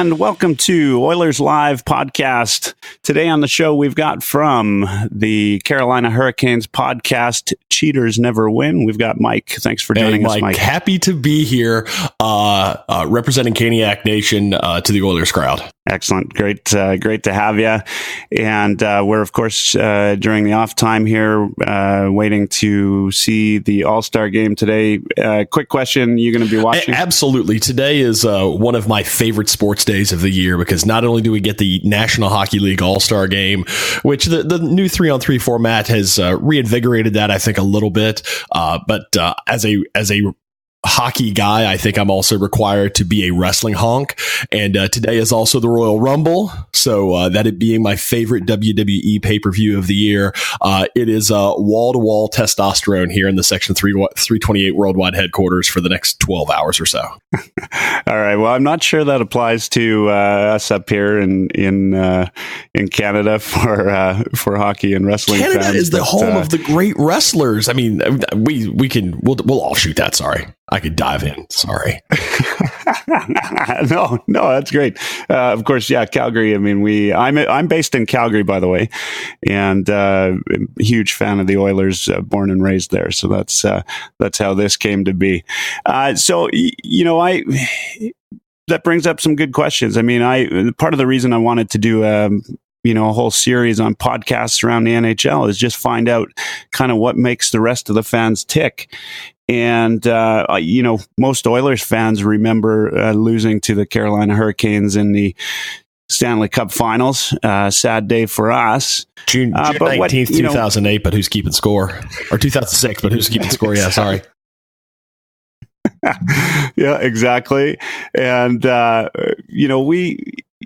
and welcome to Oilers Live podcast. Today on the show, we've got from the Carolina Hurricanes podcast, Cheaters Never Win. We've got Mike. Thanks for joining us, Mike. Happy to be here representing Caniac Nation to the Oilers crowd. Excellent. Great to have you. And we're, of course, during the off time here, waiting to see the All-Star game today. Quick question. You going to be watching? Absolutely. Today is one of my favorite sports days of the year because not only do we get the National Hockey League All-Star game, which the new 3-on-3 format has reinvigorated that, I think, a little bit. But as a hockey guy, I think I'm also required to be a wrestling honk. And today is also the Royal Rumble. So that it being my favorite WWE pay-per-view of the year, it is wall-to-wall testosterone here in the Section 328 Worldwide headquarters for the next 12 hours or so. All right. Well, I'm not sure that applies to us up here in Canada for hockey and wrestling. Canada fans, is the home of the great wrestlers. I mean, we'll all shoot that. Sorry. I could dive in. Sorry. No, that's great. Of course, yeah, Calgary. I mean, I'm based in Calgary, by the way, and huge fan of the Oilers, born and raised there. So that's how this came to be. So that brings up some good questions. I mean, part of the reason I wanted to do a whole series on podcasts around the NHL is just find out kind of what makes the rest of the fans tick. And, most Oilers fans remember losing to the Carolina Hurricanes in the Stanley Cup Finals. Sad day for us. June 19th, 2008, but who's keeping score? Or 2006, but who's keeping score? Yeah, sorry. Yeah, exactly. And,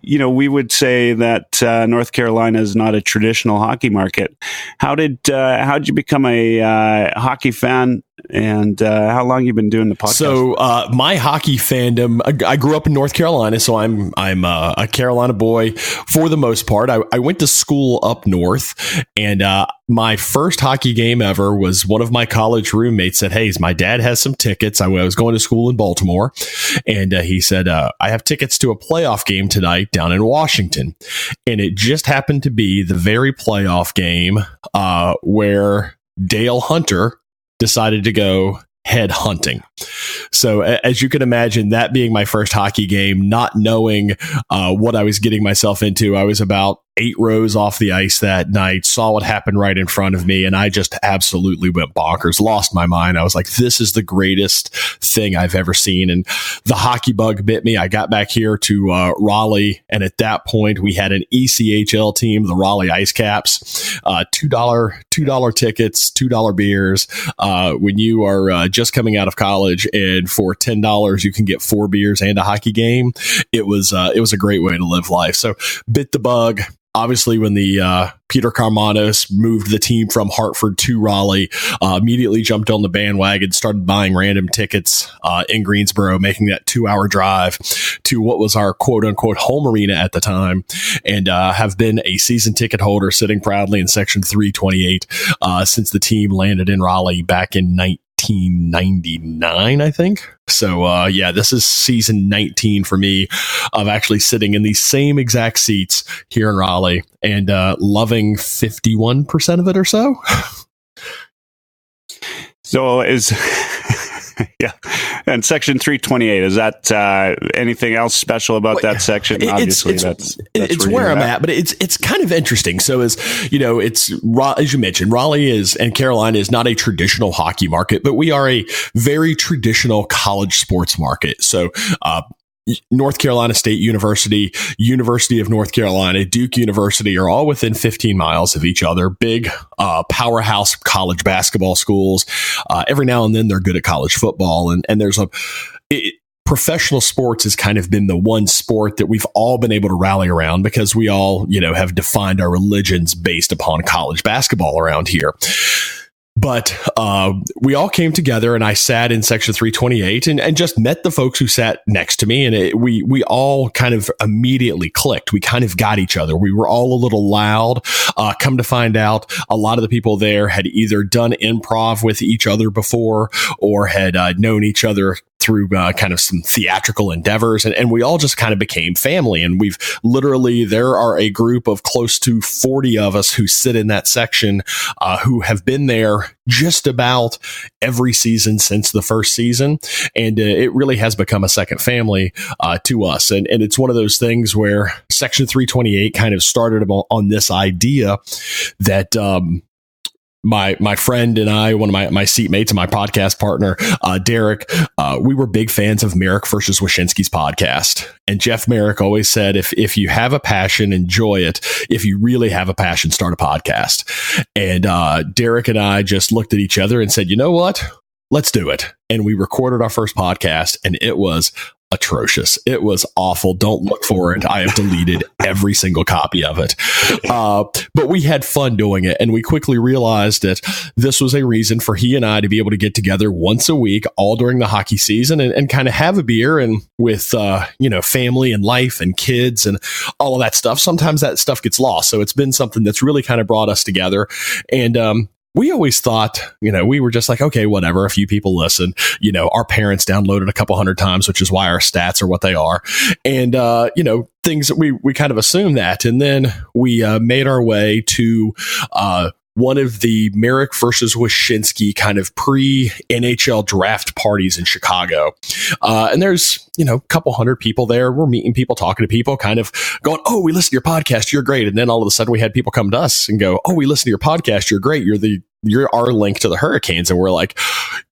we would say that North Carolina is not a traditional hockey market. How'd you become a hockey fan? And how long you been doing the podcast? So my hockey fandom, I grew up in North Carolina, so I'm a Carolina boy for the most part. I went to school up north, and my first hockey game ever was one of my college roommates said, "Hey, my dad has some tickets." I was going to school in Baltimore, and he said, "I have tickets to a playoff game tonight down in Washington," and it just happened to be the very playoff game where Dale Hunter decided to go head hunting. So as you can imagine, that being my first hockey game, not knowing what I was getting myself into, I was about 8 rows off the ice that night, saw what happened right in front of me, and I just absolutely went bonkers, lost my mind. I was like, this is the greatest thing I've ever seen. And the hockey bug bit me. I got back here to Raleigh, and at that point, we had an ECHL team, the Raleigh Ice Caps, $2 tickets, $2 beers. When you are just coming out of college, and for $10, you can get 4 beers and a hockey game. It was a great way to live life. So bit the bug. Obviously, when the Peter Karmanos moved the team from Hartford to Raleigh, immediately jumped on the bandwagon, started buying random tickets in Greensboro, making that 2-hour drive to what was our quote-unquote home arena at the time, and have been a season ticket holder sitting proudly in Section 328 since the team landed in Raleigh back in 1999, I think. So, this is season 19 for me of actually sitting in the same exact seats here in Raleigh and loving 51% of it or so. So yeah. And Section 328, is that anything else special about that section? Obviously, that's where I'm at, but it's kind of interesting. So as you mentioned, Raleigh and Carolina is not a traditional hockey market, but we are a very traditional college sports market. So, North Carolina State University, University of North Carolina, Duke University are all within 15 miles of each other. Big powerhouse college basketball schools. Every now and then they're good at college football. And there's professional sports has kind of been the one sport that we've all been able to rally around because we all, have defined our religions based upon college basketball around here. But we all came together, and I sat in Section 328 and just met the folks who sat next to me. And we all kind of immediately clicked. We kind of got each other. We were all a little loud. Come to find out, a lot of the people there had either done improv with each other before or had known each other through kind of some theatrical endeavors, and we all just kind of became family. And we've literally, there are a group of close to 40 of us who sit in that section, who have been there just about every season since the first season. And it really has become a second family to us. And it's one of those things where Section 328 kind of started on this idea that, my friend and I, one of my seatmates and my podcast partner, Derek, we were big fans of Merrick versus Wyshynski's podcast. And Jeff Merrick always said, if you have a passion, enjoy it. If you really have a passion, start a podcast. And Derek and I just looked at each other and said, you know what? Let's do it. And we recorded our first podcast, and it was atrocious. It was awful. Don't look for it. I have deleted every single copy of it. But we had fun doing it. And we quickly realized that this was a reason for he and I to be able to get together once a week, all during the hockey season, and kind of have a beer and with, family and life and kids and all of that stuff. Sometimes that stuff gets lost. So it's been something that's really kind of brought us together. And, we always thought, we were just like, okay, whatever. A few people listen. Our parents downloaded a couple hundred times, which is why our stats are what they are. And, things that we kind of assumed that. And then we made our way to one of the Merrick versus Wyshynski kind of pre-NHL draft parties in Chicago. And there's, a couple hundred people there. We're meeting people, talking to people, kind of going, oh, we listen to your podcast. You're great. And then all of a sudden we had people come to us and go, oh, we listen to your podcast. You're great. You're our link to the Hurricanes. And we're like,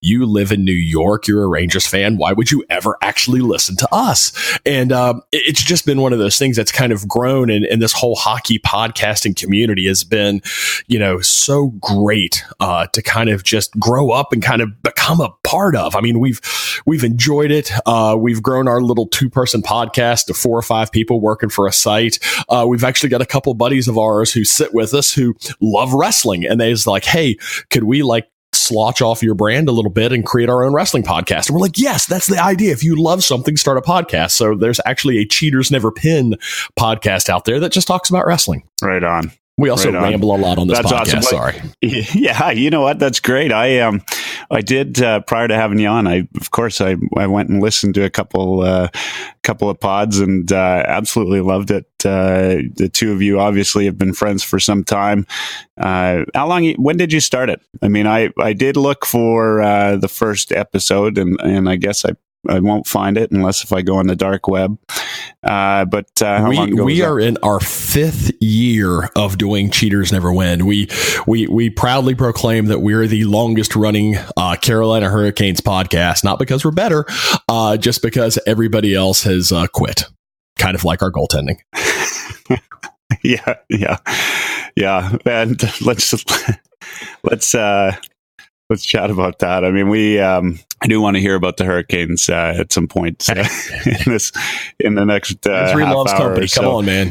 you live in New York. You're a Rangers fan. Why would you ever actually listen to us? And it's just been one of those things that's kind of grown. And this whole hockey podcasting community has been, so great to kind of just grow up and kind of become a part of. I mean, we've enjoyed it. We've grown our little 2-person podcast to 4 or 5 people working for a site. We've actually got a couple buddies of ours who sit with us who love wrestling. And they're like, hey, could we slotch off your brand a little bit and create our own wrestling podcast? And we're like, yes, that's the idea. If you love something, start a podcast. So there's actually a Cheaters Never Pin podcast out there that just talks about wrestling. Right on. We also ramble a lot on this podcast. Awesome. Sorry. Yeah, you know what? That's great. I did prior to having you on. I went and listened to a couple of pods and absolutely loved it. The two of you obviously have been friends for some time. When did you start it? I mean, I did look for the first episode, and I guess I won't find it unless if I go on the dark web. But how long ago we are in our 5th year of doing Cheaters Never Win. We proudly proclaim that we're the longest running Carolina Hurricanes podcast, not because we're better, just because everybody else has quit. Kind of like our goaltending. Yeah. And let's chat about that. I mean, I do want to hear about the Hurricanes at some point in the next half hour. Company. Come on, man.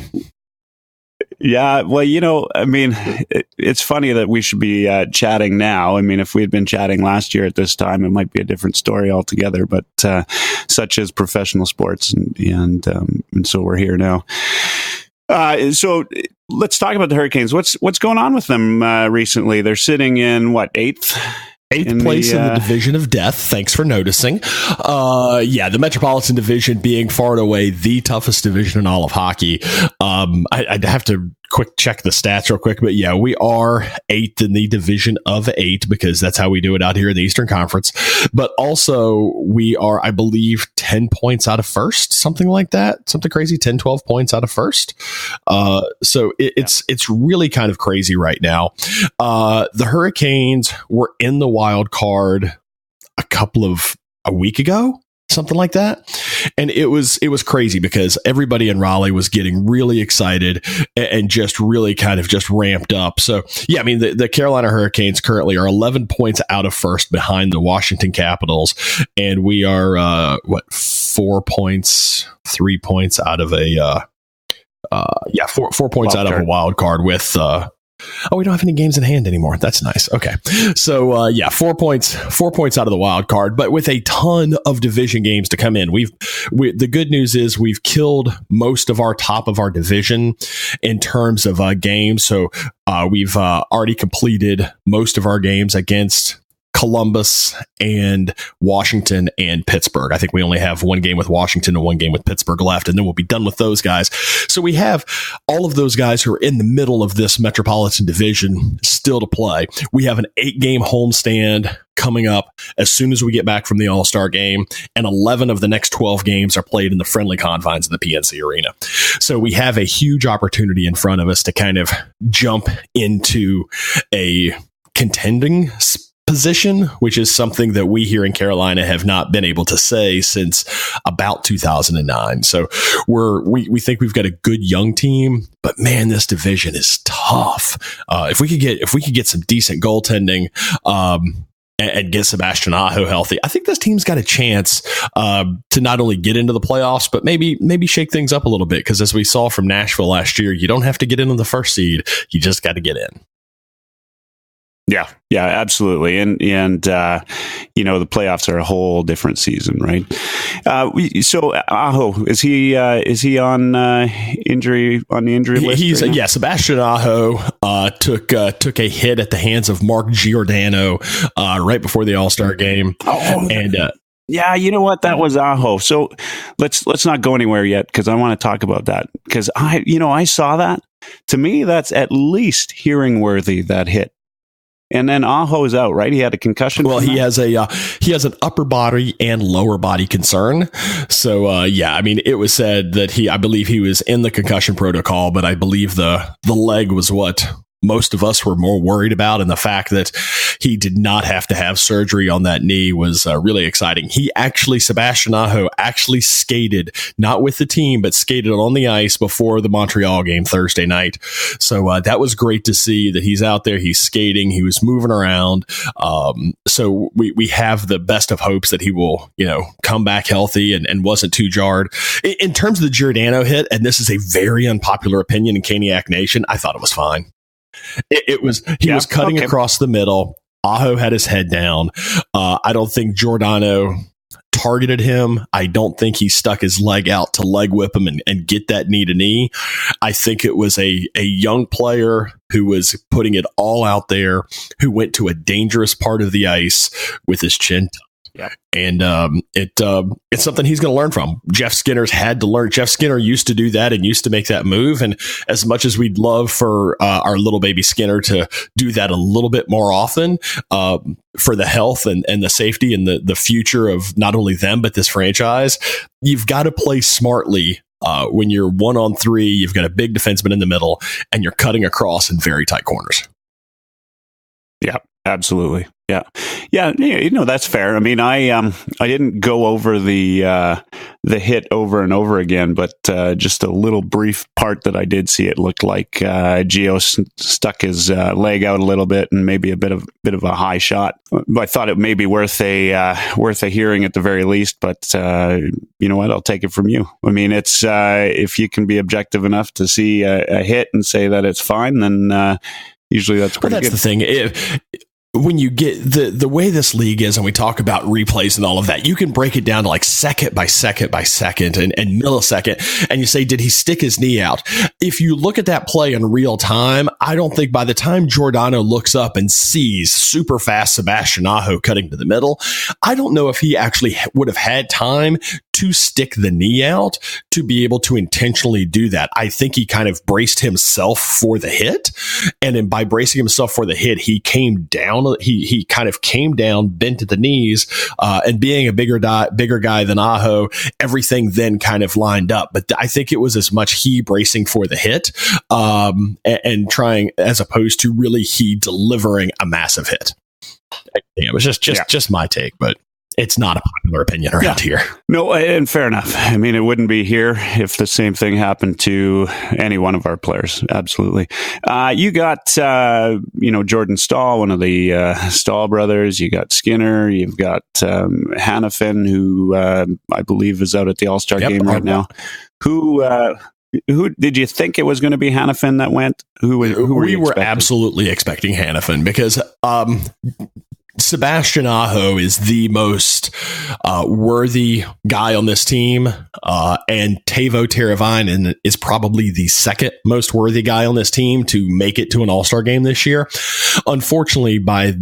Yeah, well, I mean, it's funny that we should be chatting now. I mean, if we had been chatting last year at this time, it might be a different story altogether. But such is professional sports, and so we're here now. So let's talk about the Hurricanes. What's going on with them recently? They're sitting in eighth place in the division of death. Thanks for noticing. The Metropolitan Division being far and away the toughest division in all of hockey. I'd have to quick check the stats real quick, but yeah, we are 8th in the division of 8 because that's how we do it out here in the Eastern Conference. But also we are, I believe, 10 points out of first, something like that, something crazy, 10, 12 points out of first. So it's really kind of crazy right now. The Hurricanes were in the wild card a week ago, something like that. And it was crazy because everybody in Raleigh was getting really excited and just really kind of just ramped up. So, yeah, I mean, the Carolina Hurricanes currently are 11 points out of first behind the Washington Capitals. And we are, 4 points, 3 points out of 4 points out of a wild card with, we don't have any games in hand anymore. That's nice. Okay. So, 4 points out of the wild card, but with a ton of division games to come in. The good news is we've killed most of our top of our division in terms of games. So, we've already completed most of our games against Columbus and Washington and Pittsburgh. I think we only have one game with Washington and one game with Pittsburgh left, and then we'll be done with those guys. So we have all of those guys who are in the middle of this Metropolitan Division still to play. We have an 8-game homestand coming up as soon as we get back from the All-Star game, and 11 of the next 12 games are played in the friendly confines of the PNC Arena. So we have a huge opportunity in front of us to kind of jump into a contending position, which is something that we here in Carolina have not been able to say since about 2009. So we think we've got a good young team, but man, this division is tough. If we could get some decent goaltending, and get Sebastian Aho healthy, I think this team's got a chance to not only get into the playoffs, but maybe shake things up a little bit. Because as we saw from Nashville last year, you don't have to get into the first seed; you just got to get in. Yeah, absolutely. And the playoffs are a whole different season, right? So Aho, is he on the injury list? Sebastian Aho took a hit at the hands of Mark Giordano right before the All-Star game. Yeah, you know what? That was Aho. So let's not go anywhere yet, because I want to talk about that, because I saw that. To me, that's at least hearing worthy, that hit. And then Aho's out, right? He had a concussion. Well, he has an upper body and lower body concern. So, it was said that I believe he was in the concussion protocol, but I believe the leg was what most of us were more worried about, and the fact that he did not have to have surgery on that knee was really exciting. Sebastian Aho actually skated, not with the team, but skated on the ice before the Montreal game Thursday night. So that was great to see that he's out there, he's skating, he was moving around. So we have the best of hopes that he will, come back healthy and wasn't too jarred. In terms of the Giordano hit, and this is a very unpopular opinion in Caniac Nation, I thought it was fine. He was cutting across the middle. Aho had his head down. I don't think Giordano targeted him. I don't think he stuck his leg out to leg whip him and get that knee to knee. I think it was a young player who was putting it all out there, who went to a dangerous part of the ice with his chin tucked. Yeah. And it's something he's going to learn from. Jeff Skinner's had to learn. Jeff Skinner used to do that and used to make that move. And as much as we'd love for our little baby Skinner to do that a little bit more often, for the health and the safety and the future of not only them, but this franchise, you've got to play smartly. When you're 1-on-3, you've got a big defenseman in the middle, and you're cutting across in very tight corners. Yeah, absolutely. Yeah. That's fair. I mean, I didn't go over the hit over and over again, but just a little brief part that I did see, it looked like Gio stuck his leg out a little bit, and maybe a bit of a high shot. I thought it may be worth a hearing at the very least, but you know what? I'll take it from you. I mean, it's if you can be objective enough to see a hit and say that it's fine, then usually that's pretty good. That's the thing. When you get the way this league is, and we talk about replays and all of that, you can break it down to like second by second by second and millisecond. And you say, did he stick his knee out? If you look at that play in real time, I don't think by the time Giordano looks up and sees super fast Sebastian Aho cutting to the middle, I don't know if he actually would have had time to stick the knee out to be able to intentionally do that. I think he kind of braced himself for the hit. And then by bracing himself for the hit, he came down. He kind of came down, bent at the knees, and being a bigger guy than Aho, everything then kind of lined up. But I think it was as much he bracing for the hit and trying, as opposed to really he delivering a massive hit. It was just my take, but it's not a popular opinion around here. No, and fair enough. I mean, it wouldn't be here if the same thing happened to any one of our players. Absolutely. You got, Jordan Stahl, one of the Stahl brothers. You got Skinner. You've got Hannafin, who I believe is out at the All-Star game right now. Who did you think it was going to be Hannafin that went? Who we were absolutely expecting Hannafin because Sebastian Aho is the most worthy guy on this team, and Teuvo Teravainen is probably the second most worthy guy on this team to make it to an All-Star game this year. Unfortunately, by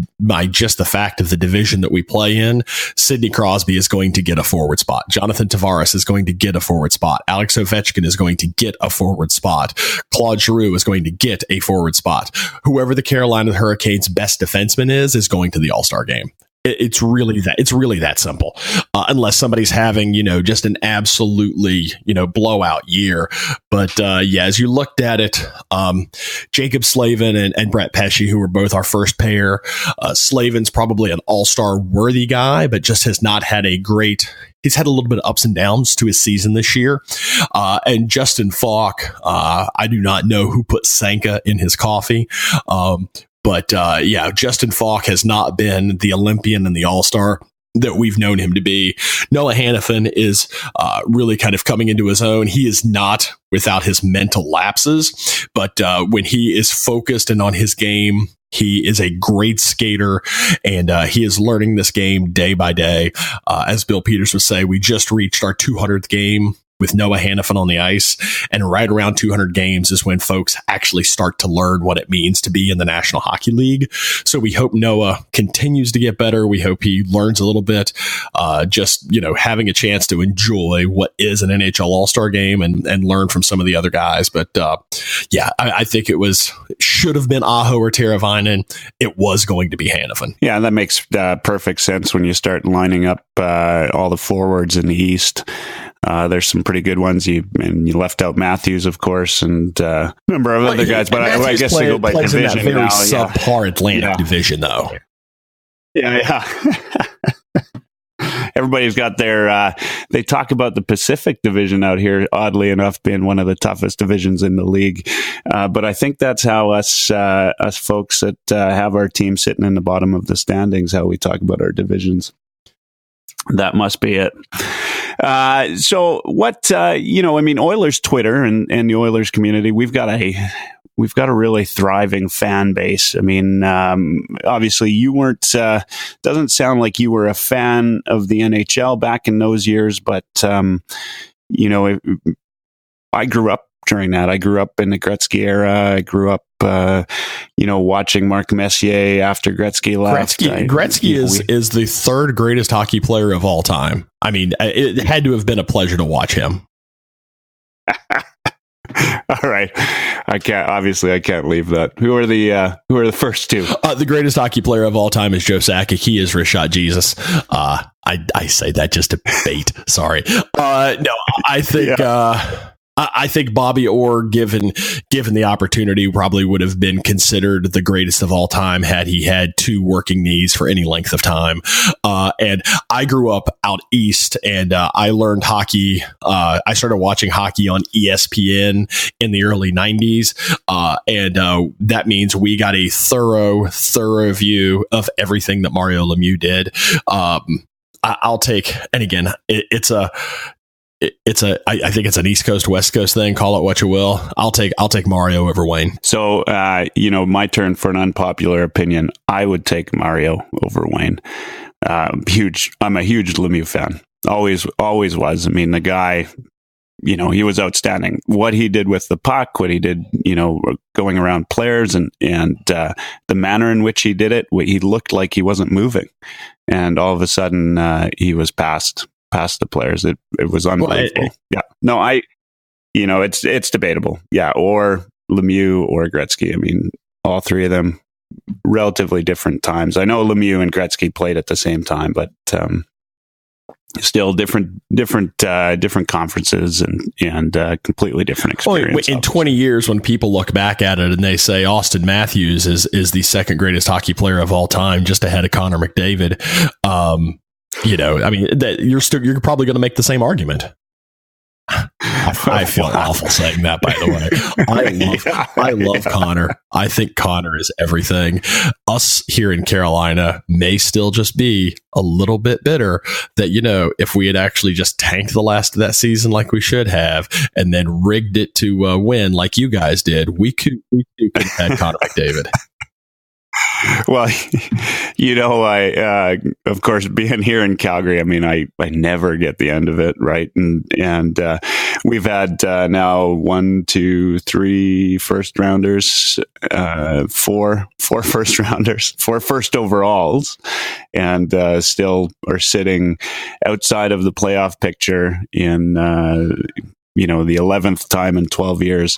just the fact of the division that we play in, Sidney Crosby is going to get a forward spot. Jonathan Tavares is going to get a forward spot. Alex Ovechkin is going to get a forward spot. Claude Giroux is going to get a forward spot. Whoever the Carolina Hurricanes' best defenseman is going to the All-Star game. It's really that simple. Unless somebody's having, just an absolutely, blowout year. But as you looked at it, Jacob Slavin and Brett Pesce, who were both our first pair, Slavin's probably an all-star worthy guy, but just has not had he's had a little bit of ups and downs to his season this year. And Justin Falk, I do not know who put Sanka in his coffee. But Justin Falk has not been the Olympian and the All-Star that we've known him to be. Noah Hannafin is really kind of coming into his own. He is not without his mental lapses, but when he is focused and on his game, he is a great skater, and he is learning this game day by day. As Bill Peters would say, we just reached our 200th game with Noah Hannafin on the ice, and right around 200 games is when folks actually start to learn what it means to be in the National Hockey League. So we hope Noah continues to get better. We hope he learns a little bit, having a chance to enjoy what is an NHL All-Star game and learn from some of the other guys. But I think should have been Aho or Teravainen. It was going to be Hannafin. Yeah, that makes perfect sense when you start lining up all the forwards in the East. There's some pretty good ones. You left out Matthews, of course, and a number of other guys. But I guess they go by division in that very now. Subpar Atlantic division, though. Yeah. Everybody's got their. They talk about the Pacific Division out here, oddly enough, being one of the toughest divisions in the league. But I think that's how us folks that have our team sitting in the bottom of the standings, how we talk about our divisions. That must be it. So what, Oilers Twitter and the Oilers community, we've got a really thriving fan base. I mean, obviously you weren't, doesn't sound like you were a fan of the NHL back in those years, but, I grew up during that. I grew up in the Gretzky era. I grew up, watching Mark Messier after Gretzky left. Gretzky is the third greatest hockey player of all time. I mean, it had to have been a pleasure to watch him. All right. I can't leave that. Who are the first two? The greatest hockey player of all time is Joe Sakic. He is Rashad Jesus. I say that just to bait. Sorry. No, I think, I think Bobby Orr, given the opportunity, probably would have been considered the greatest of all time had he had two working knees for any length of time. And I grew up out east, and I learned hockey. I started watching hockey on ESPN in the early 90s. And that means we got a thorough view of everything that Mario Lemieux did. I'll take, and again, I think it's an East Coast, West Coast thing. Call it what you will. I'll take Mario over Wayne. So, my turn for an unpopular opinion. I would take Mario over Wayne. I'm a huge Lemieux fan. Always was. I mean, the guy, he was outstanding. What he did with the puck, what he did, going around players and the manner in which he did it, he looked like he wasn't moving. And all of a sudden, he was past the players. It was unbelievable. It's debatable. Yeah. Or Lemieux or Gretzky. I mean, all three of them relatively different times. I know Lemieux and Gretzky played at the same time, but still different conferences and completely different experience. In 20 years, when people look back at it and they say Austin Matthews is the second greatest hockey player of all time, just ahead of Connor McDavid, you're probably going to make the same argument. I feel awful saying that, by the way. I love Connor. I think Connor is everything. Us here in Carolina may still just be a little bit bitter that, if we had actually just tanked the last of that season like we should have, and then rigged it to win like you guys did, we could have had Connor McDavid. Well, I of course, being here in Calgary, I mean, I never get the end of it, right? And we've had now 1, 2, 3 first rounders, 4 first rounders, 4 first overalls, and still are sitting outside of the playoff picture in the 11th time in 12 years.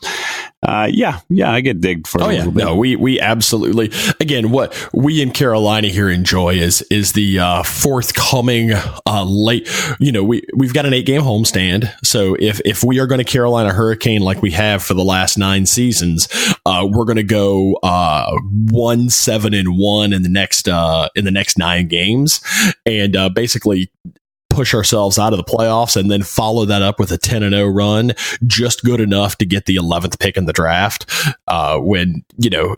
I get digged for a little bit. No, we absolutely, again, what we in Carolina here enjoy is the forthcoming late, we've got an 8-game homestand. So if we are going to Carolina Hurricane like we have for the last 9 seasons, we're going to go 1-7-1 in the next 9 games, and basically push ourselves out of the playoffs and then follow that up with a 10-0 run, just good enough to get the 11th pick in the draft. When,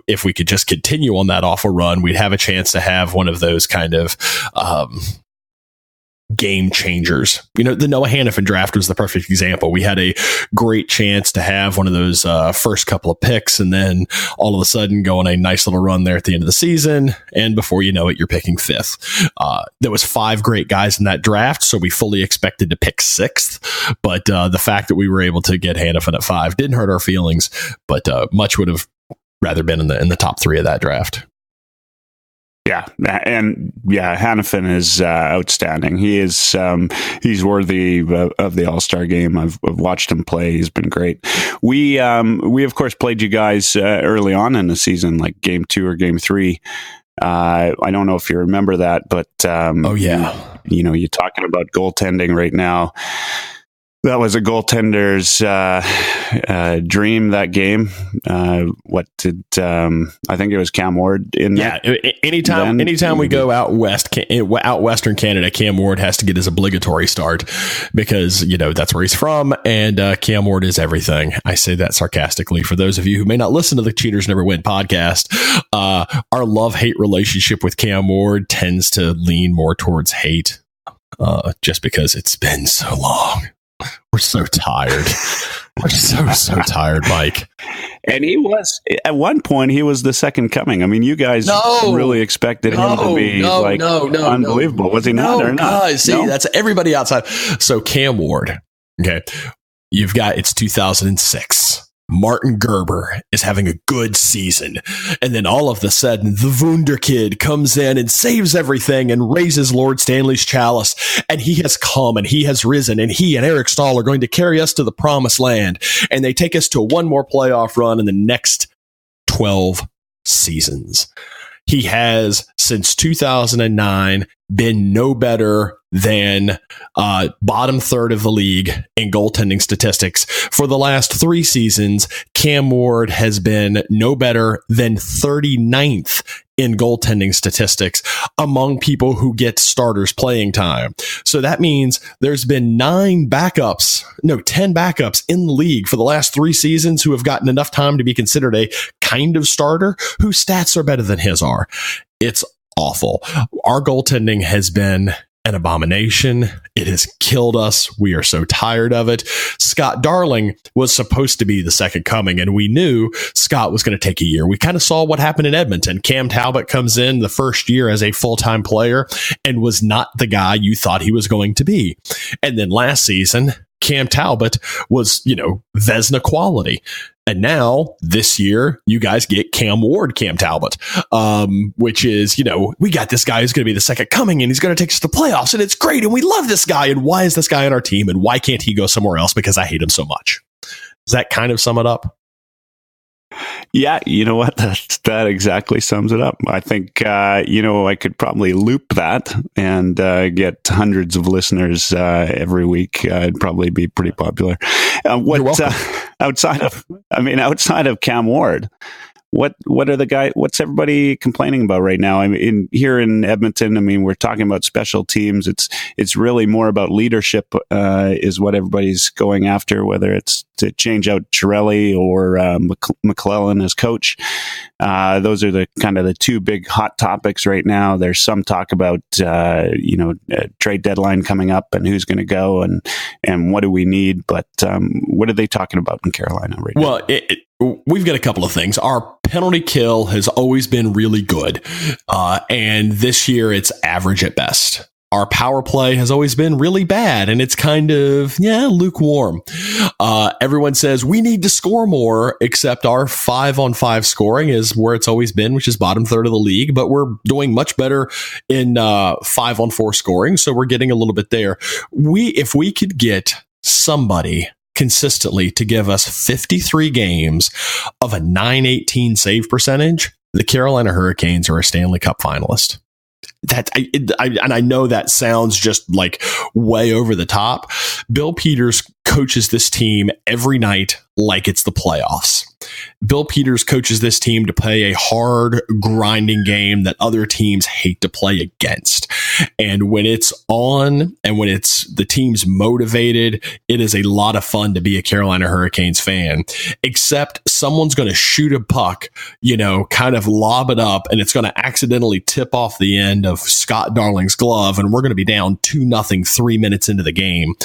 if we could just continue on that awful run, we'd have a chance to have one of those kind of game changers. The Noah Hannafin draft was the perfect example. We had a great chance to have one of those first couple of picks, and then all of a sudden go on a nice little run there at the end of the season, and before you know it, you're picking 5th. There was 5 great guys in that draft, so we fully expected to pick 6th, but the fact that we were able to get Hannafin at 5 didn't hurt our feelings, but much would have rather been in the top 3 of that draft. Yeah, and Hannafin is outstanding. He is he's worthy of the All-Star game. I've watched him play. He's been great. We of course played you guys early on in the season, like game 2 or game 3. I don't know if you remember that, but you're talking about goaltending right now. That was a goaltender's dream, that game. I think it was Cam Ward in that? Yeah, anytime we go out Western Canada, Cam Ward has to get his obligatory start because, that's where he's from, and Cam Ward is everything. I say that sarcastically. For those of you who may not listen to the Cheaters Never Win podcast, our love-hate relationship with Cam Ward tends to lean more towards hate, just because it's been so long. We're so tired. We're so tired, Mike. And he was, at one point, he was the second coming. I mean, you guys really expected him to be unbelievable. Was he not or not? Guys, see, that's everybody outside. So Cam Ward, okay, it's 2006. Martin Gerber is having a good season. And then all of a sudden, the Wunder Kid comes in and saves everything and raises Lord Stanley's chalice. And he has come and he has risen. And he and Eric Stahl are going to carry us to the promised land. And they take us to one more playoff run in the next 12 seasons. He has, since 2009, been no better than bottom third of the league in goaltending statistics. For the last 3 seasons, Cam Ward has been no better than 39th in goaltending statistics among people who get starters playing time. So that means there's been 10 backups in the league for the last 3 seasons who have gotten enough time to be considered a kind of starter whose stats are better than his are. It's awful. Our goaltending has been an abomination. It has killed us. We are so tired of it. Scott Darling was supposed to be the second coming, and we knew Scott was going to take a year. We kind of saw what happened in Edmonton. Cam Talbot comes in the first year as a full-time player and was not the guy you thought he was going to be. And then last season, Cam Talbot was, Vezina quality. And now, this year, you guys get Cam Ward, Cam Talbot, which is, we got this guy who's going to be the second coming, and he's going to take us to the playoffs, and it's great, and we love this guy, and why is this guy on our team, and why can't he go somewhere else? Because I hate him so much. Does that kind of sum it up? Yeah, you know what? That exactly sums it up. I think, I could probably loop that and get hundreds of listeners every week. It'd probably be pretty popular. Outside of Cam Ward, what's everybody complaining about right now? I mean, here in Edmonton, we're talking about special teams. It's really more about leadership, is what everybody's going after, whether it's to change out Raleigh or McClellan as coach. Those are the kind of the 2 big hot topics right now. There's some talk about, a trade deadline coming up and who's going to go and what do we need. But what are they talking about in Carolina right now? Well, we've got a couple of things. Our penalty kill has always been really good. And this year it's average at best. Our power play has always been really bad, and it's kind of, lukewarm. Everyone says we need to score more, except our 5-on-5 scoring is where it's always been, which is bottom third of the league, but we're doing much better in 5-on-4 scoring, so we're getting a little bit there. If we could get somebody consistently to give us 53 games of a .918 save percentage, the Carolina Hurricanes are a Stanley Cup finalist. And I know that sounds just like way over the top. Bill Peters coaches this team every night like it's the playoffs. Bill Peters coaches this team to play a hard, grinding game that other teams hate to play against. And when it's on and when the team's motivated, it is a lot of fun to be a Carolina Hurricanes fan, except someone's going to shoot a puck, kind of lob it up, and it's going to accidentally tip off the end of Scott Darling's glove, and we're going to be down 2-0 3 minutes into the game.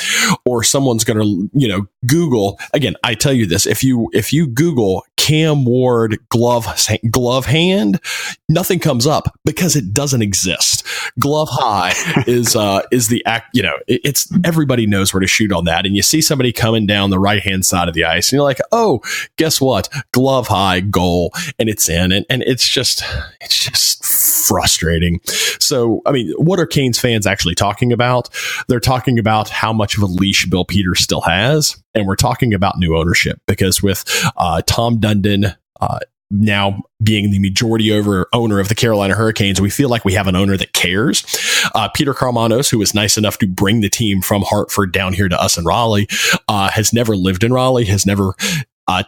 Or someone's going to, Google, again, I tell you this, if you Google Cam Ward glove hand, nothing comes up because it doesn't exist. Glove high is the act, it's everybody knows where to shoot on that. And you see somebody coming down the right hand side of the ice and you're like, oh, guess what? Glove high goal, and it's in. And it's just frustrating. So, I mean, what are Canes fans actually talking about? They're talking about how much of a leash Bill Peters still has. And we're talking about new ownership, because with Tom Dundon now being the majority owner of the Carolina Hurricanes, we feel like we have an owner that cares. Peter Karmanos, who was nice enough to bring the team from Hartford down here to us in Raleigh, has never lived in Raleigh, has never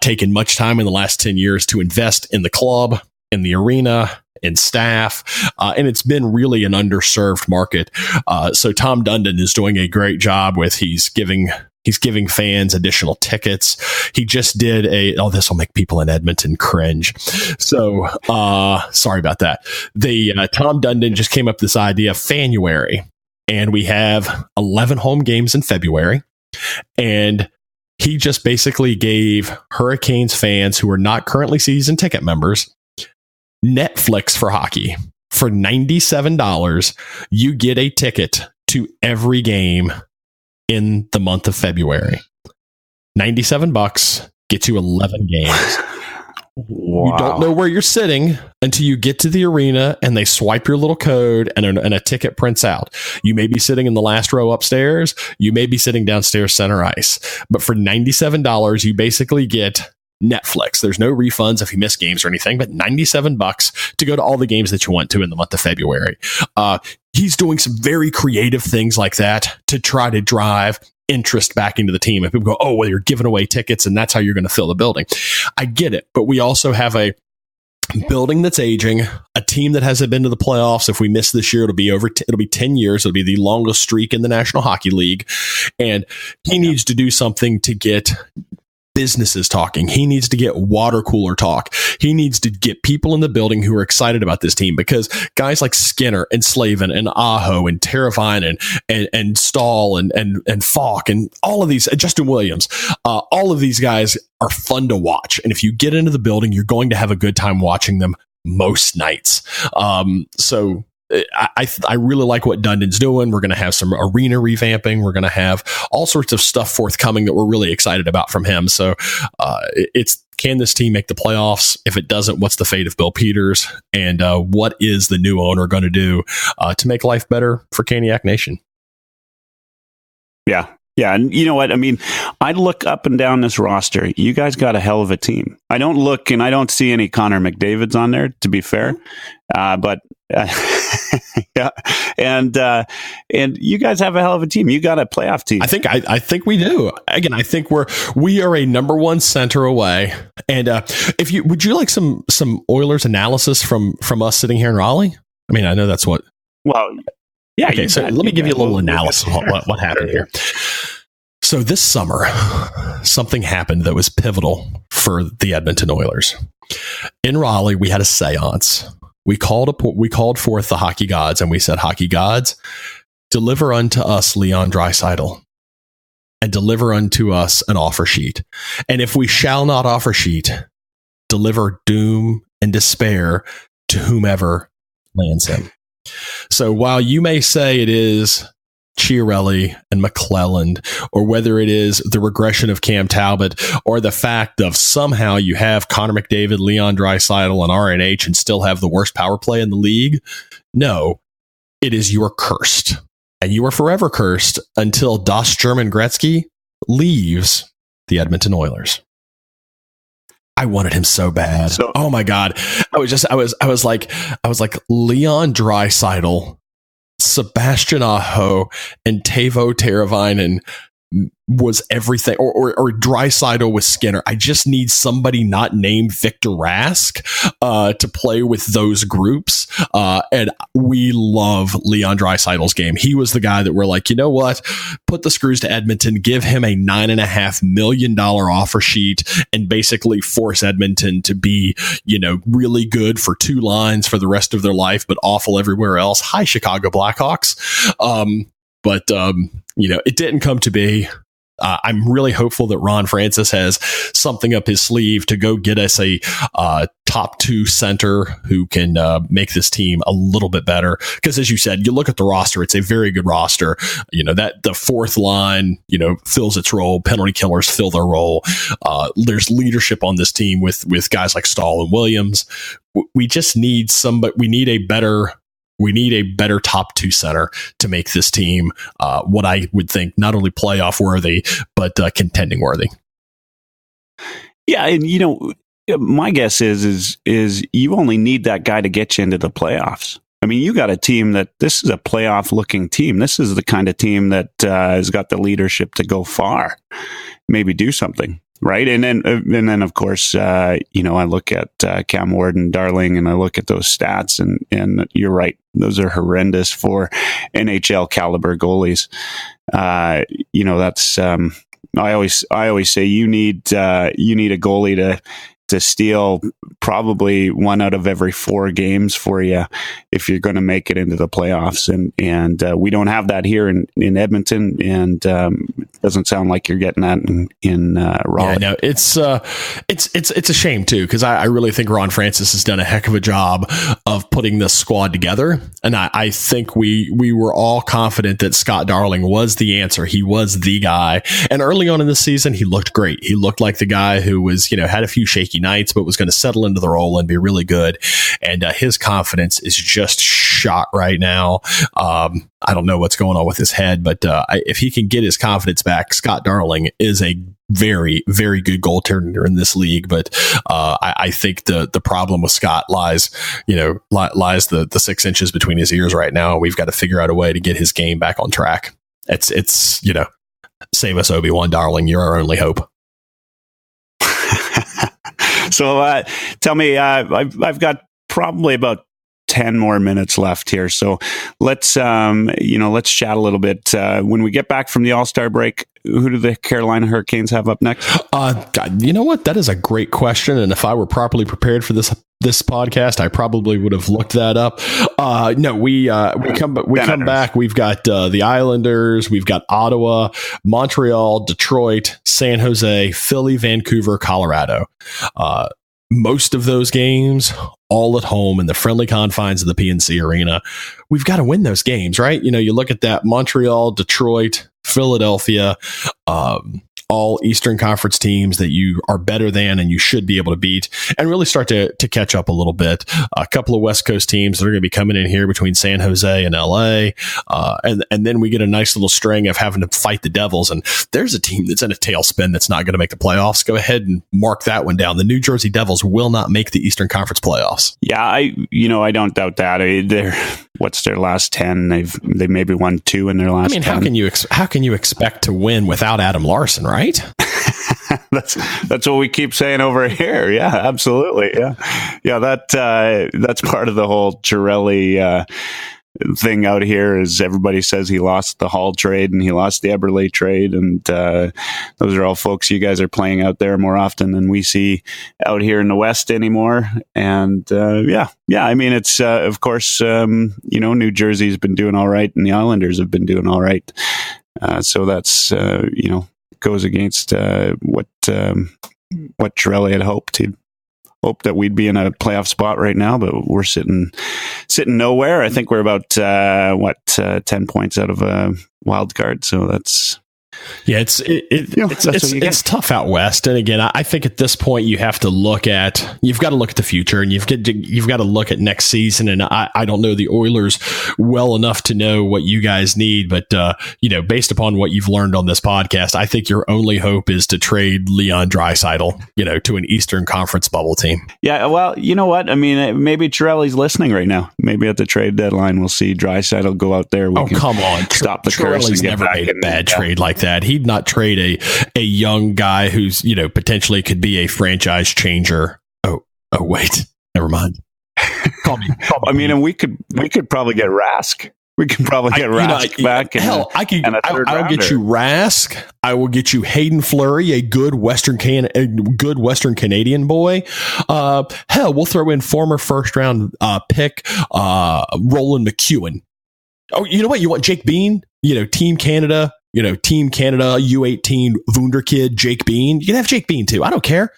taken much time in the last 10 years to invest in the club, in the arena, in staff, and it's been really an underserved market. So Tom Dundon is doing a great job with he's giving fans additional tickets. He just did this will make people in Edmonton cringe. So sorry about that. Tom Dundon just came up with this idea of Fanuary, and we have 11 home games in February, and he just basically gave Hurricanes fans who are not currently season ticket members Netflix for hockey. For $97, you get a ticket to every game in the month of February. $97 gets you 11 games. Wow. You don't know where you're sitting until you get to the arena and they swipe your little code and a ticket prints out. You may be sitting in the last row upstairs. You may be sitting downstairs center ice. But for $97, you basically get Netflix. There's no refunds if you miss games or anything, but $97 to go to all the games that you want to in the month of February. He's doing some very creative things like that to try to drive interest back into the team. If people go, oh, well, you're giving away tickets and that's how you're going to fill the building. I get it, but we also have a building that's aging, a team that hasn't been to the playoffs. If we miss this year, it'll be 10 years. It'll be the longest streak in the National Hockey League. And he needs to do something to get businesses talking. He needs to get water cooler talk. He needs to get people in the building who are excited about this team, because guys like Skinner and Slavin and Aho and Teravainen and Stahl and Falk and all of these, Justin Williams, all of these guys are fun to watch. And if you get into the building, you're going to have a good time watching them most nights. So I really like what Dundon's doing. We're going to have some arena revamping. We're going to have all sorts of stuff forthcoming that we're really excited about from him. So can this team make the playoffs? If it doesn't, what's the fate of Bill Peters? And what is the new owner going to do to make life better for Caniac Nation? Yeah. Yeah. And you know what? I mean, I look up and down this roster. You guys got a hell of a team. I don't look and I don't see any Connor McDavids on there, to be fair. But yeah. And you guys have a hell of a team. You got a playoff team. I think we do. Again, I think we are a number one center away. And would you like some Oilers analysis from us sitting here in Raleigh? I mean, I know that's what. Well, yeah. Okay, so let me give you a little analysis of what happened here. So this summer, something happened that was pivotal for the Edmonton Oilers. In Raleigh, we had a seance. We called forth the hockey gods, and we said, "Hockey gods, deliver unto us Leon Draisaitl, and deliver unto us an offer sheet. And if we shall not offer sheet, deliver doom and despair to whomever lands him. So while you may say it is Chiarelli and McClelland, or whether it is the regression of Cam Talbot, or the fact of somehow you have Connor McDavid, Leon Draisaitl, and RNH and still have the worst power play in the league, no, it is you are cursed. And you are forever cursed until Das German Gretzky leaves the Edmonton Oilers. I wanted him so bad. Oh my God. I was like Leon Draisaitl, Sebastian Aho, and Teuvo Teravainen was everything, or Draisaitl with Skinner. I just need somebody not named Victor Rask to play with those groups. And we love Leon Draisaitl's game. He was the guy that we're like, you know what? Put the screws to Edmonton, give him a $9.5 million offer sheet, and basically force Edmonton to be, really good for 2 lines for the rest of their life, but awful everywhere else. Hi, Chicago Blackhawks. But it didn't come to be. I'm really hopeful that Ron Francis has something up his sleeve to go get us a top 2 center who can make this team a little bit better. Because as you said, you look at the roster, it's a very good roster. That the 4th line, fills its role. Penalty killers fill their role. There's leadership on this team with guys like Stahl and Williams. We just need somebody. We need a better top 2 center to make this team what I would think not only playoff worthy, but contending worthy. Yeah. And, my guess is you only need that guy to get you into the playoffs. I mean, you got a team this is a playoff looking team. This is the kind of team that has got the leadership to go far, maybe do something. Right. And then, of course, I look at Cam Ward, Darling, and I look at those stats, and you're right. Those are horrendous for NHL caliber goalies. That's, I always say you need a goalie to steal probably 1 out of every 4 games for you if you're going to make it into the playoffs. And we don't have that here in Edmonton, and it doesn't sound like you're getting that in Raleigh. Yeah, no, it's a shame too, because I really think Ron Francis has done a heck of a job of putting this squad together. And I think we were all confident that Scott Darling was the answer. He was the guy. And early on in the season, he looked great. He looked like the guy who was, had a few shaky nights, but was going to settle into the role and be really good. And his confidence is just shot right now. I don't know what's going on with his head, but if he can get his confidence back, Scott Darling is a very, very good goaltender in this league. But I think the problem with Scott lies the 6 inches between his ears right now. We've got to figure out a way to get his game back on track. It's save us, Obi-Wan Darling. You're our only hope. So tell me, I've got probably about 10 more minutes left here. So let's chat a little bit. When we get back from the All-Star break, who do the Carolina Hurricanes have up next? You know what? That is a great question. And if I were properly prepared for this podcast, I probably would have looked that up. No, we come back. We've got the Islanders, we've got Ottawa, Montreal, Detroit, San Jose, Philly, Vancouver, Colorado. Most of those games all at home in the friendly confines of the PNC Arena. We've got to win those games, right? You look at that: Montreal, Detroit, Philadelphia, all Eastern Conference teams that you are better than and you should be able to beat, and really start to catch up a little bit. A couple of West Coast teams that are going to be coming in here between San Jose and LA. And then we get a nice little string of having to fight the Devils. And there's a team that's in a tailspin that's not going to make the playoffs. Go ahead and mark that one down. The New Jersey Devils will not make the Eastern Conference playoffs. Yeah, I don't doubt that. What's their last 10? They maybe won 2 in their last 10. How can you expect to win without Adam Larson, right? That's what we keep saying over here. Yeah, absolutely. Yeah. That's part of the whole Chiarelli thing out here. Is everybody says he lost the Hall trade and he lost the Eberle trade, and those are all folks you guys are playing out there more often than we see out here in the West anymore. And yeah. I mean, it's of course New Jersey's been doing all right, and the Islanders have been doing all right. So that's goes against what Chiarelli had hoped. He'd hope that we'd be in a playoff spot right now, but we're sitting nowhere. I think we're about 10 points out of a wild card. So that's. Yeah, it's tough out west, and again, I think at this point you've got to look at the future, and you've got to look at next season. And I don't know the Oilers well enough to know what you guys need, but based upon what you've learned on this podcast, I think your only hope is to trade Leon Draisaitl, to an Eastern Conference bubble team. Yeah, well, you know what? I mean, maybe Chiarelli's listening right now. Maybe at the trade deadline, we'll see Draisaitl go out there. Come on, stop the curse and get never back made a bad trade like that. He'd not trade a young guy who's potentially could be a franchise changer. Oh wait, never mind. Call me. I mean, and we could probably get Rask. We can probably get Rask back. I'll get you Rask. I will get you Hayden Fleury, a good Western Canadian boy. We'll throw in former first round pick Roland McEwen. Oh, you know what? You want Jake Bean? Team Canada. Team Canada, U18 Wunderkid, Jake Bean. You can have Jake Bean too. I don't care.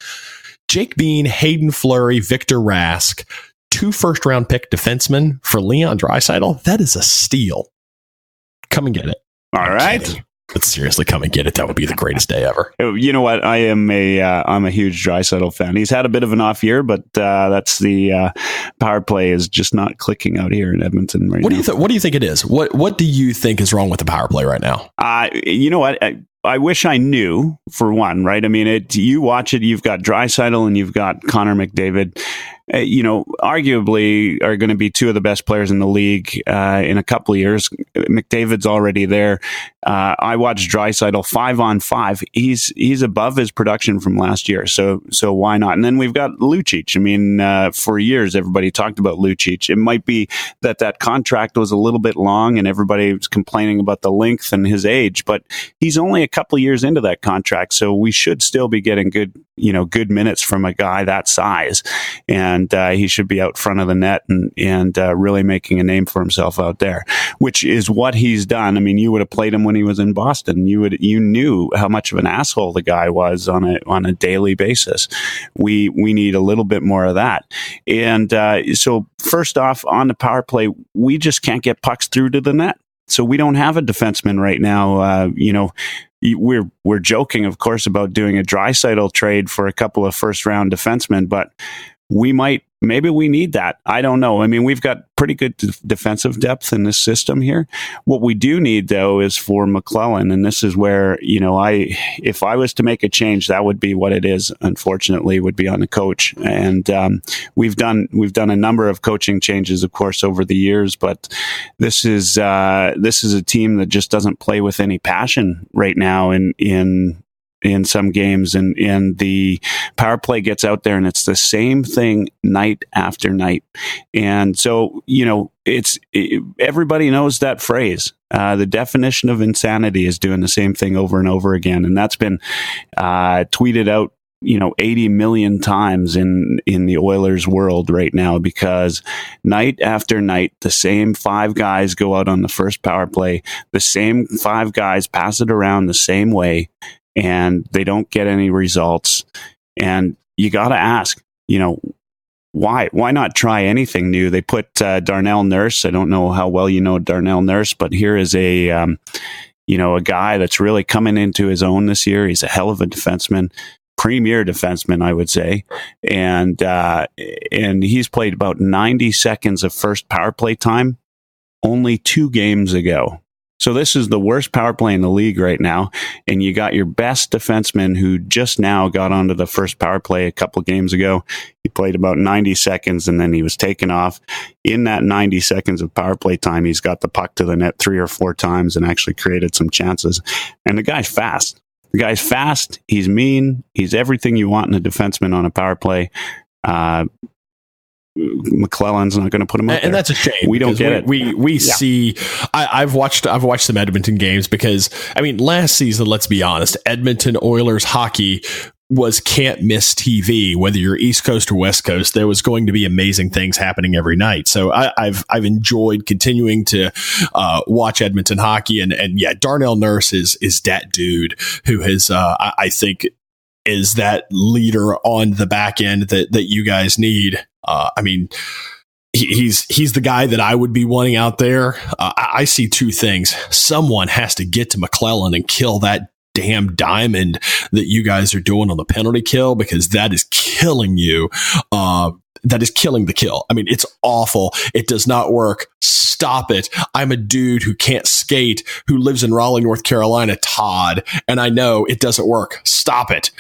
Jake Bean, Hayden Fleury, Victor Rask, 2 first-round pick defensemen for Leon Draisaitl. That is a steal. Come and get it. All right. But seriously, come and get it. That would be the greatest day ever. You know what? I'm a huge Draisaitl fan. He's had a bit of an off year, but that's the power play is just not clicking out here in Edmonton right now. What do you think it is? What do you think is wrong with the power play right now? You know what? I wish I knew, for one, right? I mean, you watch it, you've got Draisaitl and you've got Connor McDavid. Arguably are going to be 2 of the best players in the league in a couple of years. McDavid's already there. I watched Draisaitl 5-on-5. He's above his production from last year. So why not? And then we've got Lucic. I mean, for years, everybody talked about Lucic. It might be that contract was a little bit long and everybody was complaining about the length and his age, but he's only a couple of years into that contract. So we should still be getting good minutes from a guy that size. And he should be out front of the net and really making a name for himself out there, which is what he's done. I mean, you would have played him when he was in Boston. You knew how much of an asshole the guy was on a daily basis. We need a little bit more of that. And so first off, on the power play, we just can't get pucks through to the net. So we don't have a defenseman right now. We're joking, of course, about doing a Draisaitl trade for a couple of first round defensemen, but maybe we need that. I don't know. I mean, we've got pretty good defensive depth in this system here. What we do need, though, is for McClellan. And this is where, if I was to make a change, that would be what it is, unfortunately, would be on the coach. And we've done a number of coaching changes, of course, over the years. But this is a team that just doesn't play with any passion right now in some games, and the power play gets out there and it's the same thing night after night. And so, everybody knows that phrase. The definition of insanity is doing the same thing over and over again. And that's been tweeted out 80 million times in the Oilers world right now, because night after night, the same 5 guys go out on the first power play. The same 5 guys pass it around the same way, and they don't get any results. And you got to ask, why not try anything new? They put Darnell Nurse. I don't know how well you know Darnell Nurse, but here is a guy that's really coming into his own this year. He's a hell of a defenseman. Premier defenseman, I would say. And he's played about 90 seconds of first power play time only 2 games ago. So this is the worst power play in the league right now. And you got your best defenseman who just now got onto the first power play a couple of games ago. He played about 90 seconds and then he was taken off. In that 90 seconds of power play time, he's got the puck to the net 3 or 4 times and actually created some chances. And the guy's fast. He's mean. He's everything you want in a defenseman on a power play. McClellan's not going to put him up there. And that's a shame. We don't get it. We see. I've watched some Edmonton games because, I mean, last season, let's be honest, Edmonton Oilers hockey was can't miss TV. Whether you're East Coast or West Coast, there was going to be amazing things happening every night. So I've enjoyed continuing to watch Edmonton hockey, and yeah, Darnell Nurse is that dude who has I think is that leader on the back end that you guys need. I mean, he's the guy that I would be wanting out there. I see two things. Someone has to get to McClellan and kill that damn diamond that you guys are doing on the penalty kill, because that is killing you. That is killing the kill. I mean, it's awful. It does not work. Stop it. I'm a dude who can't skate, who lives in Raleigh, North Carolina, Todd, and I know it doesn't work. Stop it.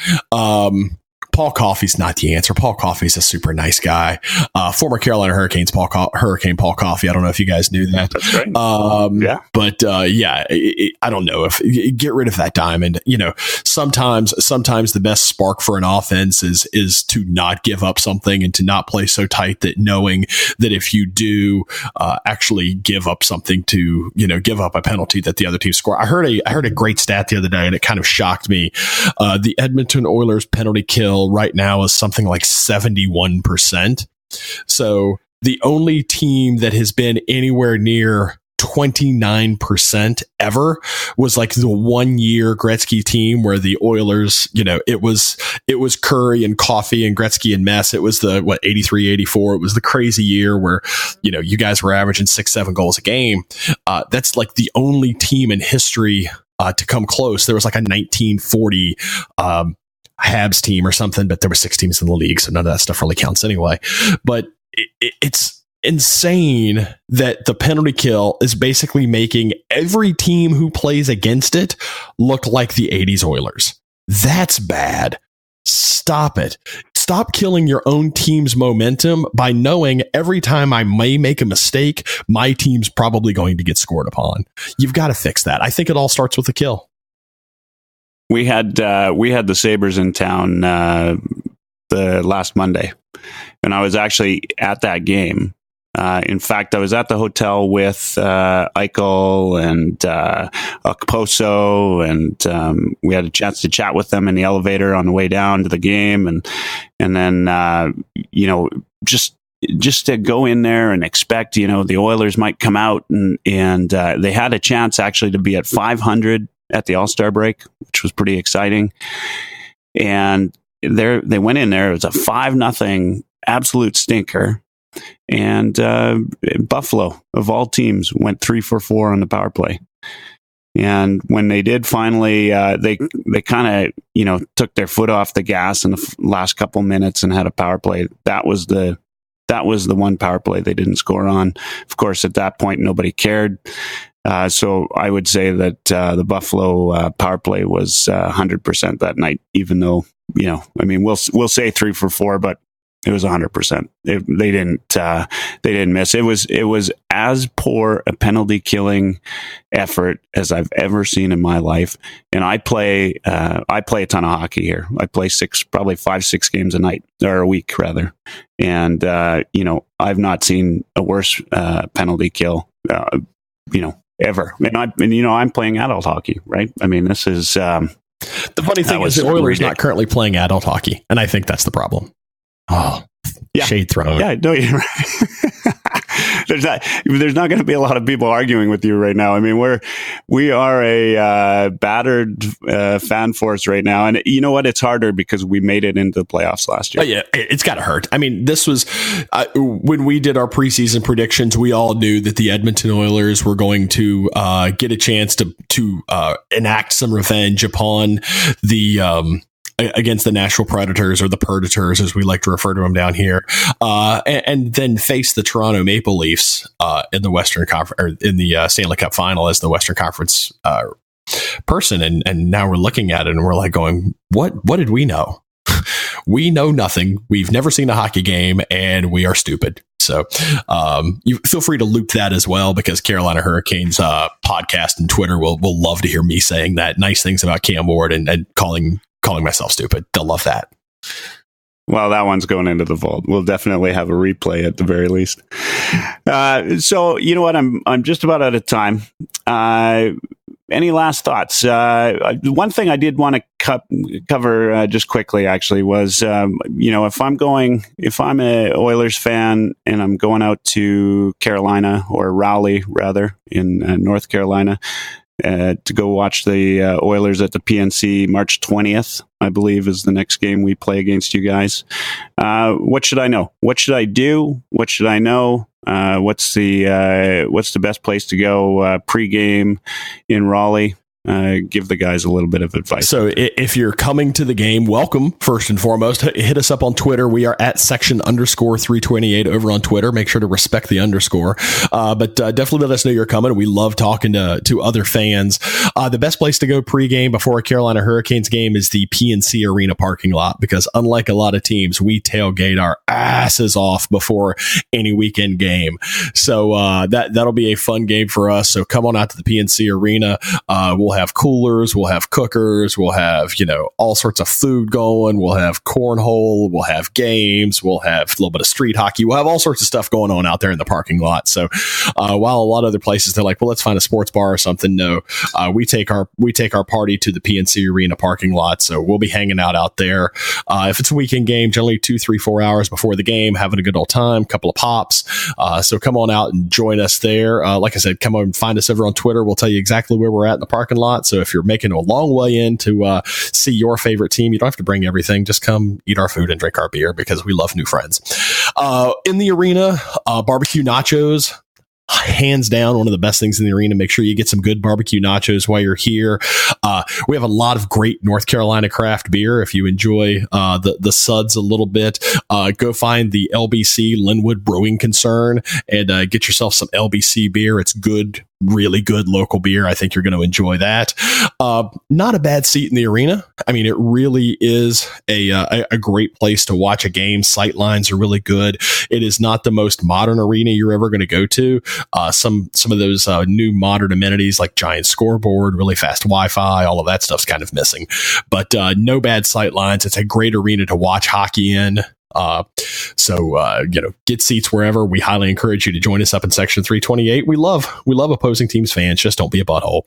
Paul Coffey's not the answer. Paul Coffey's a super nice guy. Former Carolina Hurricanes Hurricane Paul Coffey. I don't know if you guys knew that. That's right. Yeah. But I don't know if get rid of that diamond. You know, sometimes the best spark for an offense is to not give up something and to not play so tight that knowing that if you do actually give up something to, give up a penalty that the other team score. I heard a great stat the other day and it kind of shocked me. The Edmonton Oilers penalty kill right now is something like 71%. So the only team that has been anywhere near 29% ever was like the 1 year Gretzky team where the Oilers, it was Curry and Coffey and Gretzky and Mess. It was the 83, 84. It was the crazy year where, you guys were averaging 6-7 goals a game. That's like the only team in history to come close. There was like a 1940, Habs team or something, but there were 6 teams in the league, so none of that stuff really counts anyway. But it's insane that the penalty kill is basically making every team who plays against it look like the 80s Oilers. That's bad. Stop it. Stop killing your own team's momentum by knowing every time I may make a mistake, my team's probably going to get scored upon. You've got to fix that. I think it all starts with the kill. We had the Sabres in town the last Monday, and I was actually at that game. In fact, I was at the hotel with Eichel and Okposo, and we had a chance to chat with them in the elevator on the way down to the game, and then just to go in there and expect the Oilers might come out, and they had a chance actually to be at 500 at the All-Star break, which was pretty exciting. And they went in there. It was a 5-0 absolute stinker. And Buffalo, of all teams, went 3 for 4 on the power play. And when they did finally, they kind of, took their foot off the gas in the last couple minutes and had a power play. That was the one power play they didn't score on. Of course, at that point, nobody cared. So I would say that the Buffalo power play was 100% that night, even though, we'll say 3 for 4, but it was 100%. They didn't miss. It was as poor a penalty killing effort as I've ever seen in my life. And I play a ton of hockey here. I play probably 5-6 games a night, or a week rather. And, I've not seen a worse penalty kill, ever. And I'm playing adult hockey, right? I mean, this is the funny thing is the Oilers not currently playing adult hockey, and I think that's the problem. Oh, yeah. Shade thrown. Yeah, no, you're right. There's not going to be a lot of people arguing with you right now. I mean, we are a battered fan force right now, and you know what? It's harder because we made it into the playoffs last year. Oh, yeah, it's got to hurt. I mean, this was when we did our preseason predictions. We all knew that the Edmonton Oilers were going to get a chance to enact some revenge upon the. Against the Nashville Predators, or the Predators, as we like to refer to them down here, and then face the Toronto Maple Leafs in the Western Conference, or in the Stanley Cup Final as the Western Conference person. And now we're looking at it and we're like going, what did we know? We know nothing. We've never seen a hockey game, and we are stupid. So you feel free to loop that as well, because Carolina Hurricanes podcast and Twitter will love to hear me saying that nice things about Cam Ward and calling myself stupid. They'll love that. Well, that one's going into the vault. We'll definitely have a replay at the very least. So you know what? I'm just about out of time. Any last thoughts? One thing I did want to cover just quickly, actually, was if I'm a Oilers fan and I'm going out to Carolina, or Raleigh rather, in North Carolina, to go watch the Oilers at the PNC March 20th, I believe, is the next game we play against you guys. What should I know? What should I do? What should I know? What's the best place to go pregame in Raleigh? Give the guys a little bit of advice. So if you're coming to the game, welcome, first and foremost. Hit us up on Twitter. We are at @section_328 over on Twitter. Make sure to respect the underscore. But definitely let us know you're coming. We love talking to other fans. The best place to go pregame before a Carolina Hurricanes game is the PNC Arena parking lot, because unlike a lot of teams, we tailgate our asses off before any weekend game. So that'll be a fun game for us. So come on out to the PNC Arena. We'll have coolers, we'll have cookers, we'll have, all sorts of food going. We'll have cornhole, we'll have games, we'll have a little bit of street hockey. We'll have all sorts of stuff going on out there in the parking lot. So while a lot of other places, they're like, well, let's find a sports bar or something. No, we take our party to the PNC Arena parking lot. So we'll be hanging out there. If it's a weekend game, generally 2, 3, 4 hours before the game, having a good old time, couple of pops. So come on out and join us there. Like I said, come on and find us over on Twitter. We'll tell you exactly where we're at in the parking lot. So if you're making a long way in to see your favorite team, you don't have to bring everything. Just come eat our food and drink our beer, because we love new friends. In the arena, barbecue nachos. Hands down, one of the best things in the arena. Make sure you get some good barbecue nachos while you're here. We have a lot of great North Carolina craft beer. If you enjoy the suds a little bit, go find the LBC Linwood Brewing Concern and get yourself some LBC beer. It's good, really good local beer. I think you're going to enjoy that. Not a bad seat in the arena. I mean, it really is a great place to watch a game. Sight lines are really good. It is not the most modern arena you're ever going to go to. Some of those new modern amenities like giant scoreboard, really fast Wi-Fi, all of that stuff's kind of missing. But no bad sight lines. It's a great arena to watch hockey in. So get seats wherever. We highly encourage you to join us up in Section 328. We love opposing teams fans. Just don't be a butthole.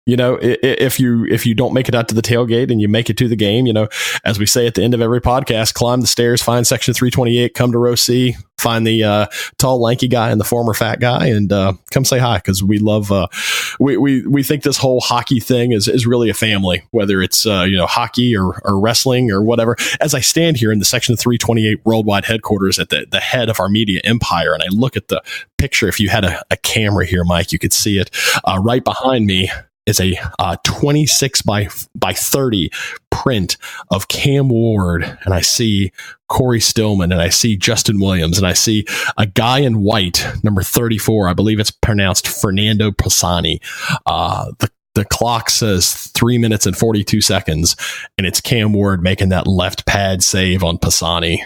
If you don't make it out to the tailgate and you make it to the game, as we say at the end of every podcast, climb the stairs, find Section 328, come to row C, find the tall, lanky guy and the former fat guy, and come say hi, because we love. We think this whole hockey thing is really a family, whether it's hockey or wrestling or whatever. As I stand here in the Section 328 worldwide headquarters at the head of our media empire, and I look at the picture. If you had a camera here, Mike, you could see it right behind me. Is a 26 by 30 print of Cam Ward, and I see Corey Stillman, and I see Justin Williams, and I see a guy in white, number 34. I believe it's pronounced Fernando Pisani. The clock says 3 minutes and 42 seconds, and it's Cam Ward making that left pad save on Pisani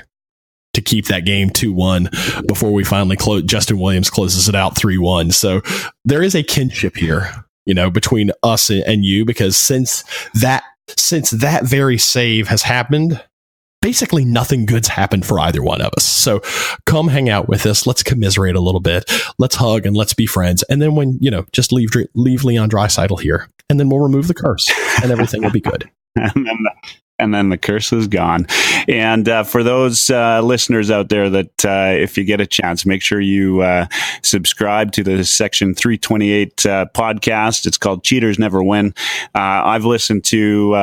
to keep that game 2-1 before we finally close. Justin Williams closes it out 3-1. So there is a kinship here, between us and you, because since that very save has happened, basically nothing good's happened for either one of us. So come hang out with us. Let's commiserate a little bit. Let's hug and let's be friends. And then when, just leave Leon Draisaitl here, and then we'll remove the curse and everything will be good. And then the curse is gone. And for those listeners out there that if you get a chance, make sure you subscribe to the Section 328 podcast. It's called Cheaters Never Win. I've listened to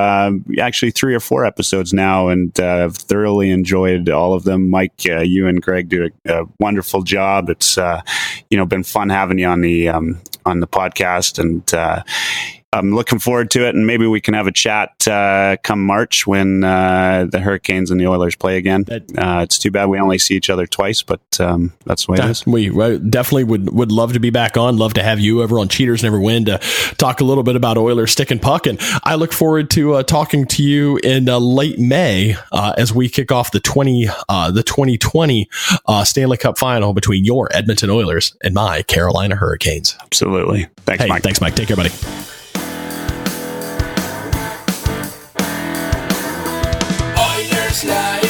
actually 3 or 4 episodes now, and I've thoroughly enjoyed all of them. Mike, you and Greg do a wonderful job. It's been fun having you on the podcast, and I'm looking forward to it, and maybe we can have a chat come March when the Hurricanes and the Oilers play again. It's too bad we only see each other twice, but that's the way it is. We definitely would love to be back on. Love to have you over on Cheaters Never Win to talk a little bit about Oilers stick and puck, and I look forward to talking to you in late May as we kick off the 2020 Stanley Cup Final between your Edmonton Oilers and my Carolina Hurricanes. Absolutely. Thanks, Mike. Thanks, Mike. Take care, buddy. Life